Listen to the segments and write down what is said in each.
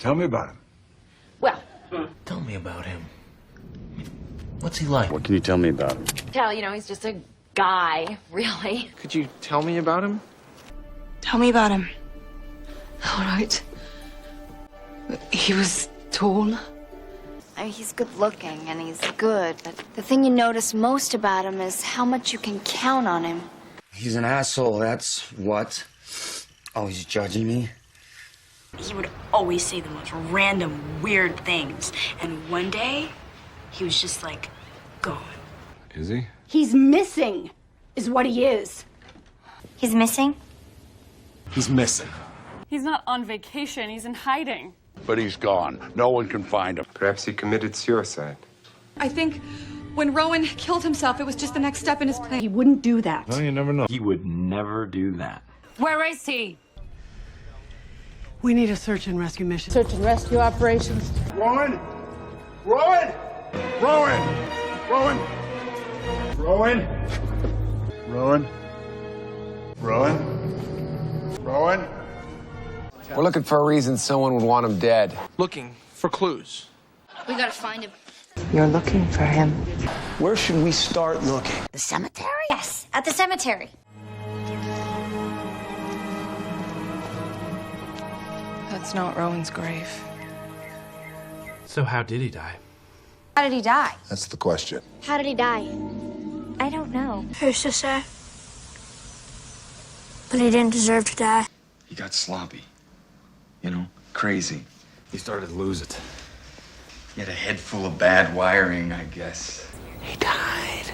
Tell me about him. Well, Tell me about him. What's he like? What can you tell me about him? he's just a guy, really. Could you tell me about him? Tell me about him. All right. He was tall. I mean, he's good looking and he's good, but the thing you notice most about him is how much you can count on him. He's an asshole, that's what. Always judging me. He would always say the most random, weird things. And one day, he was just like, gone. Is he? He's missing, is what he is. He's missing? He's missing. He's not on vacation, he's in hiding. But he's gone. No one can find him. Perhaps he committed suicide. I think when Rowan killed himself, it was just the next step in his plan. He wouldn't do that. Well, you never know. He would never do that. Where is he? We need a search and rescue mission. Search and rescue operations. Rowan! Rowan! Rowan! Rowan! Rowan! Rowan! Rowan! Rowan! We're looking for a reason someone would want him dead. Looking for clues. We gotta find him. You're looking for him. Where should we start looking? The cemetery? Yes, at the cemetery. That's not Rowan's grave. So how did he die? How did he die? That's the question. How did he die? I don't know. Who's to say? But he didn't deserve to die. He got sloppy. You know, crazy. He started to lose it. He had a head full of bad wiring, I guess. He died.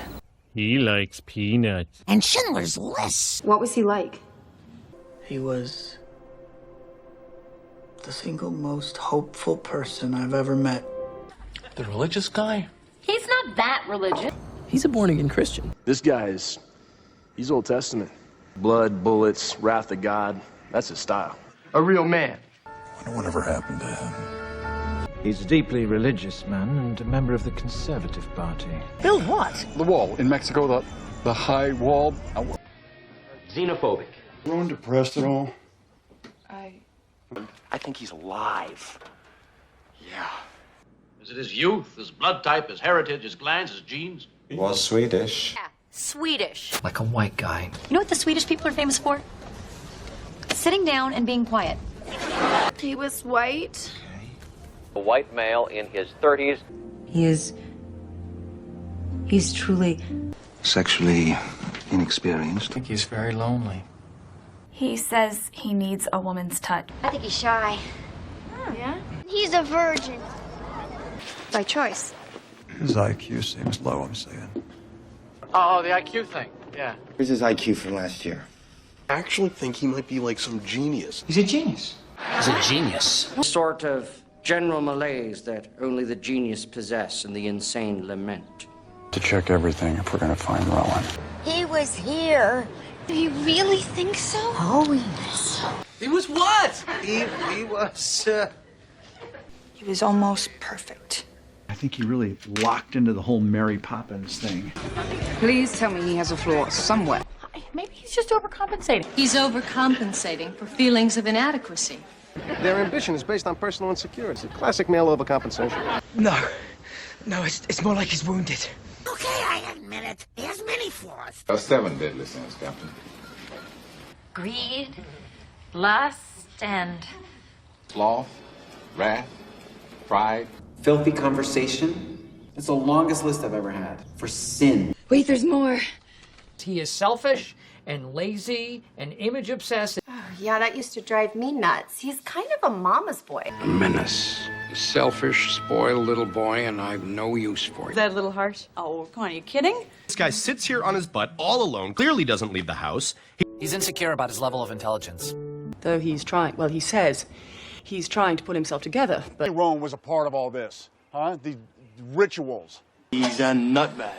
He likes peanuts. And Schindler's List. What was he like? He was the single most hopeful person I've ever met. The religious guy? He's not that religious. He's a born-again Christian. This guy he's Old Testament. Blood, bullets, wrath of God. That's his style. A real man. I wonder whatever happened to him. He's a deeply religious man and a member of the Conservative Party. Build what? The wall in Mexico, the high wall. Xenophobic. Rowan depressed at all? I think he's alive. Yeah. Is it his youth, his blood type, his heritage, his glands, his genes? He was Swedish. Yeah, Swedish. Like a white guy. You know what the Swedish people are famous for? Sitting down and being quiet. He was white. A white male in his 30s. He's truly... Sexually inexperienced. I think he's very lonely. He says he needs a woman's touch. I think he's shy. Yeah? He's a virgin. By choice. His IQ seems low, I'm saying. Oh, the IQ thing. Yeah. Here's his IQ from last year. I actually think he might be like some genius. He's a genius. He's a genius. Sort of general malaise that only the genius possess and the insane lament. To check everything if we're gonna find Rowan. He was here. Do you really think so? Oh, yes. He was what? He was, He was almost perfect. I think he really locked into the whole Mary Poppins thing. Please tell me he has a flaw somewhere. Maybe he's just overcompensating. He's overcompensating for feelings of inadequacy. Their ambition is based on personal insecurity. It's a classic male overcompensation. No, it's more like he's wounded. Okay, I admit it. He has many flaws. 7 deadly sins, Captain. Greed, lust, and... Sloth, wrath, pride. Filthy conversation. It's the longest list I've ever had. For sin. Wait, there's more. He is selfish and lazy and image obsessed. Yeah, that used to drive me nuts. He's kind of a mama's boy. A menace. A selfish, spoiled little boy, and I've no use for you. Is that a little harsh? Oh, come on, are you kidding? This guy sits here on his butt all alone, clearly doesn't leave the house. He's insecure about his level of intelligence. Though he's trying, well, he says he's trying to put himself together, but... Rowan was a part of all this, huh? The rituals. He's a nutbag.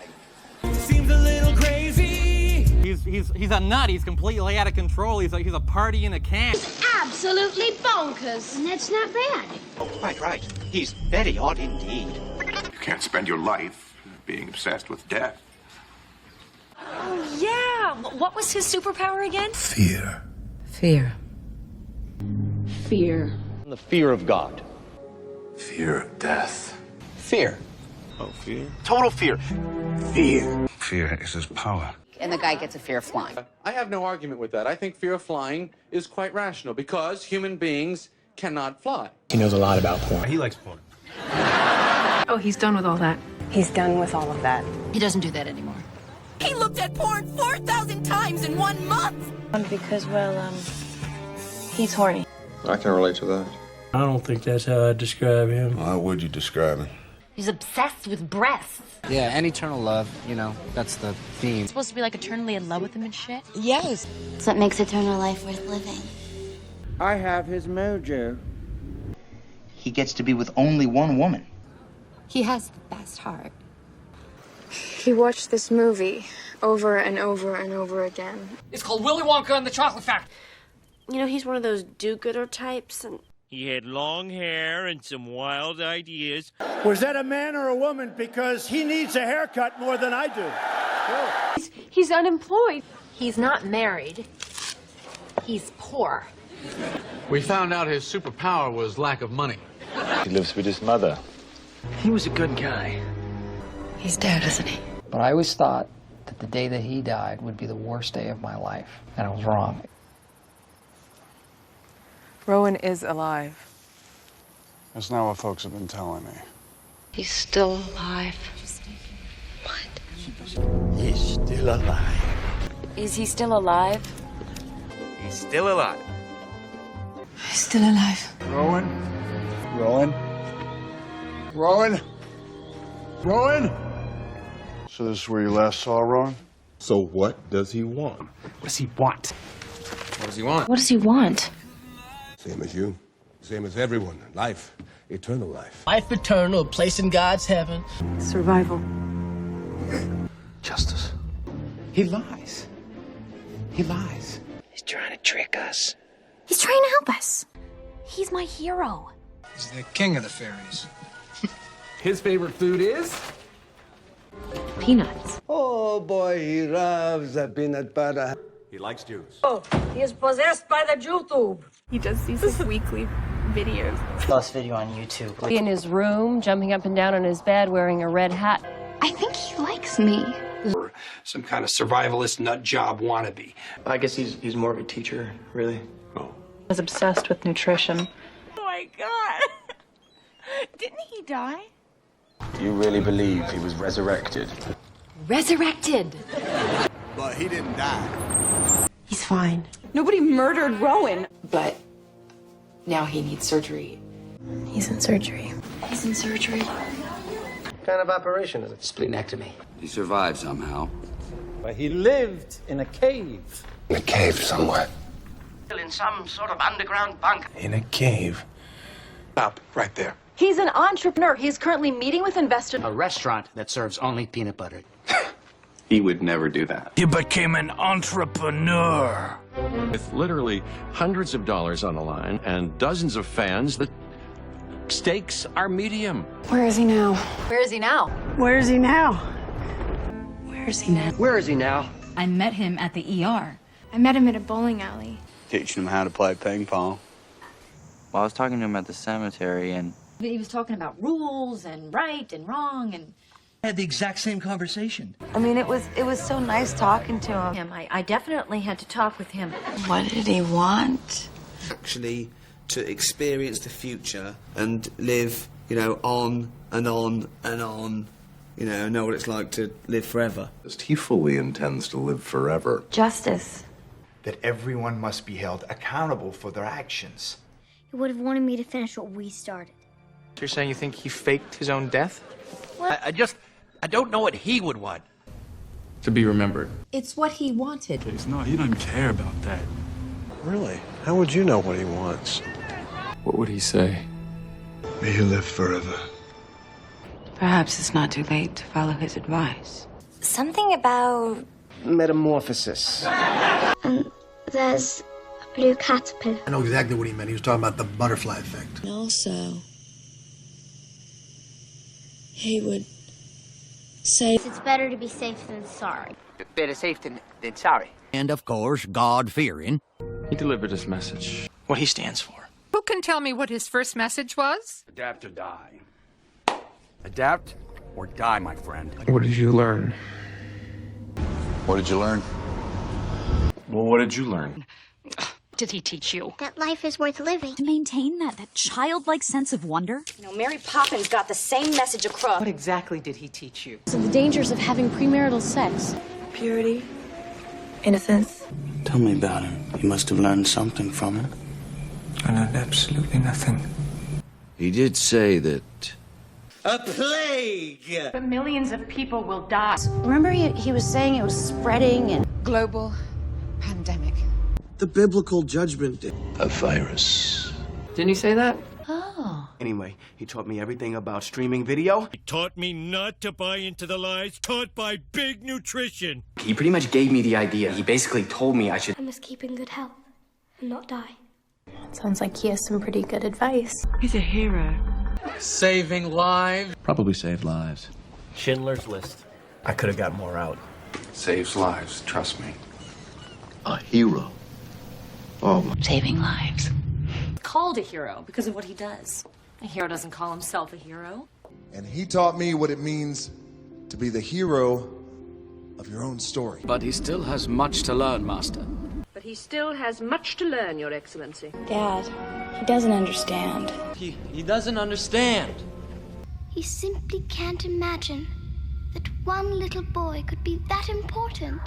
Seems a little crazy. He's a nut. He's completely out of control. He's a party in a can. Absolutely bonkers. And that's not bad. Oh, right. He's very odd indeed. You can't spend your life being obsessed with death. Oh, yeah. What was his superpower again? Fear. Fear. Fear. The fear of God. Fear of death. Fear. Oh, fear? Total fear. Fear. Fear is his power. And the guy gets a fear of flying. I have no argument with that. I think fear of flying is quite rational because human beings cannot fly. He knows a lot about porn. He likes porn. Oh, he's done with all that. He's done with all of that. He doesn't do that anymore. He looked at porn 4,000 times in 1 month! Because, well, he's horny. I can relate to that. I don't think that's how I describe him. How would you describe him? He's obsessed with breasts. Yeah, and eternal love, you know, that's the theme. It's supposed to be like eternally in love with him and shit. Yes. It's what makes eternal life worth living. I have his mojo. He gets to be with only one woman. He has the best heart. He watched this movie over and over and over again. It's called Willy Wonka and the Chocolate Factory. You know, he's one of those do-gooder types, and He had long hair and some wild ideas. Was that a man or a woman? Because he needs a haircut more than I do. he's unemployed. He's not married. He's poor. We found out his superpower was lack of money. He lives with his mother. He was a good guy. He's dead, isn't he? But I always thought that the day that he died would be the worst day of my life, and I was wrong. Rowan is alive. That's not what folks have been telling me. He's still alive. He's still alive. Is he still alive? He's still alive. He's still alive. Rowan? Rowan? Rowan? Rowan? So this is where you last saw Rowan? So what does he want? What does he want? What does he want? What does he want? Same as you. Same as everyone. Life. Eternal life. Life eternal, a place in God's heaven. Survival. Justice. He lies. He lies. He's trying to trick us. He's trying to help us. He's my hero. He's the king of the fairies. His favorite food is? Peanuts. Oh boy, he loves the peanut butter. He likes Jews. Oh, he is possessed by the Jew tube. He does these weekly videos. Lost video on YouTube. In his room, jumping up and down on his bed, wearing a red hat. I think he likes me. Or some kind of survivalist nut job wannabe. I guess he's more of a teacher, really. Oh. I was obsessed with nutrition. Oh my god. Didn't he die? You really believe he was resurrected? Resurrected. But he didn't die. He's fine. Nobody murdered Rowan. But now he needs surgery. He's in surgery. He's in surgery. What kind of operation is it? Splenectomy. He survived somehow. But he lived in a cave. In a cave somewhere. In some sort of underground bunker. In a cave. Stop right there. He's an entrepreneur. He's currently meeting with investors. A restaurant that serves only peanut butter. He would never do that. He became an entrepreneur. With literally hundreds of dollars on the line and dozens of fans, the stakes are medium. Where is he now? Where is he now? Where is he now? Where is he now? Where is he now? I met him at the ER. I met him at a bowling alley. Teaching him how to play ping pong. Well, I was talking to him at the cemetery, and He was talking about rules and right and wrong and... Had the exact same conversation. I mean, it was so nice talking to him. I definitely had to talk with him. What did he want? Actually, to experience the future and live, you know, on and on and on. You know what it's like to live forever. He fully intends to live forever. Justice. That everyone must be held accountable for their actions. He would have wanted me to finish what we started. You're saying you think he faked his own death? I don't know what he would want. To be remembered. It's what he wanted. No, he doesn't care about that. Really? How would you know what he wants? What would he say? May he live forever. Perhaps it's not too late to follow his advice. Something about... Metamorphosis. There's a blue caterpillar. I know exactly what he meant. He was talking about the butterfly effect. Also, he would say... It's better to be safe than sorry. Better safe than sorry. And of course, God-fearing. He delivered his message. What he stands for. Who can tell me what his first message was? Adapt or die. Adapt or die, my friend. What did you learn? What did you learn? Well, what did you learn? Did he teach you? That life is worth living. To maintain that childlike sense of wonder? You know, Mary Poppins got the same message across. What exactly did he teach you? So the dangers of having premarital sex. Purity. Innocence. Tell me about him. You must have learned something from him. I learned absolutely nothing. He did say that. A plague! But millions of people will die. Remember he was saying it was spreading and... Global pandemic. The biblical judgment day. A virus. Didn't you say that? Oh. Anyway, he taught me everything about streaming video. He taught me not to buy into the lies taught by Big Nutrition. He pretty much gave me the idea. He basically told me I should... I must keep in good health and not die. Sounds like he has some pretty good advice. He's a hero. Saving lives. Probably saved lives. Schindler's List. I could have got more out. Saves lives, trust me. A hero. Oh, my. Saving lives. Called a hero because of what he does. A hero doesn't call himself a hero. And he taught me what it means to be the hero of your own story. But he still has much to learn, Master. But he still has much to learn, Your Excellency. Dad, he doesn't understand. He doesn't understand. He simply can't imagine that one little boy could be that important.